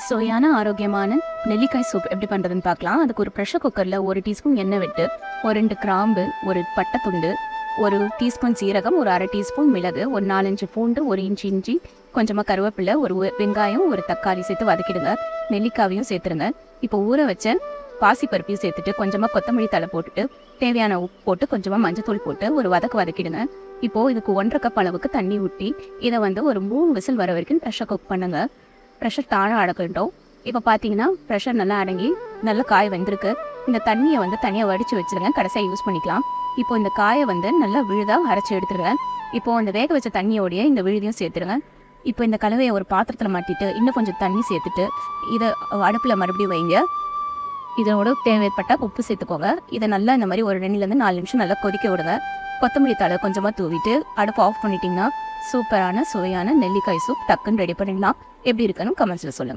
சுவையான ஆரோக்கியமான நெல்லிக்காய் சூப் எப்படி பண்ணுறதுன்னு பார்க்கலாம். அதுக்கு ஒரு ப்ரெஷர் குக்கரில் 1 டீஸ்பூன் எண்ணெய் விட்டு, ஒரு 2 கிராம்பு, ஒரு பட்டை துண்டு, ஒரு டீஸ்பூன் சீரகம், ஒரு அரை டீஸ்பூன் மிளகு, ஒரு 4-5 பூண்டு, ஒரு இன்ச்சு இஞ்சி, கொஞ்சமாக கருவேப்பிலை, ஒரு வெங்காயம், ஒரு தக்காளி சேர்த்து வதக்கிடுங்க. நெல்லிக்காவையும் சேர்த்துருங்க. இப்போ ஊற வச்ச பாசிப்பருப்பையும் சேர்த்துட்டு கொஞ்சமாக கொத்தமல்லி தழை போட்டுட்டு தேவையான உப்பு போட்டு கொஞ்சமாக மஞ்சத்தூள் போட்டு ஒரு வதக்கிடுங்க. இப்போது இதுக்கு 1.5 கப் அளவுக்கு தண்ணி ஊற்றி இதை ஒரு 3 விசில் வர வரைக்கும் ப்ரெஷர் குக் பண்ணுங்க. ப்ரெஷர் தாழ அடக்கட்டும். இப்போ பார்த்தீங்கன்னா ப்ரெஷர் நல்லா அடங்கி நல்ல காய் வெந்திருக்கு. இந்த தண்ணியை தனியாக வடித்து வச்சுருங்க, கடைசியாக யூஸ் பண்ணிக்கலாம். இப்போ இந்த காயை நல்லா விழுதாக அரைச்சி எடுத்துருங்க. இப்போ அந்த வேக வச்ச தண்ணியோடைய இந்த விழுதையும் சேர்த்துருங்க. இப்போ இந்த கலவையை ஒரு பாத்திரத்தில் மாட்டிட்டு இன்னும் கொஞ்சம் தண்ணி சேர்த்துட்டு இதை அடுப்பில் மறுபடியும் வைங்க. இதோட தேவைப்பட்ட உப்பு சேர்த்துக்கோங்க. இதை நல்லா இந்த மாதிரி ஒரு 2-4 நிமிஷம் நல்லா கொதிக்க விடுங்க. கொத்தமல்லி தழை கொஞ்சமாக தூவிட்டு அடுப்பு ஆஃப் பண்ணிட்டீங்கன்னா சூப்பரான சுவையான நெல்லிக்காய் சூப் டக்குன்னு ரெடி பண்ணிடலாம். எப்படி இருக்குன்னு கமெண்ட்ஸில் சொல்லுங்கள்.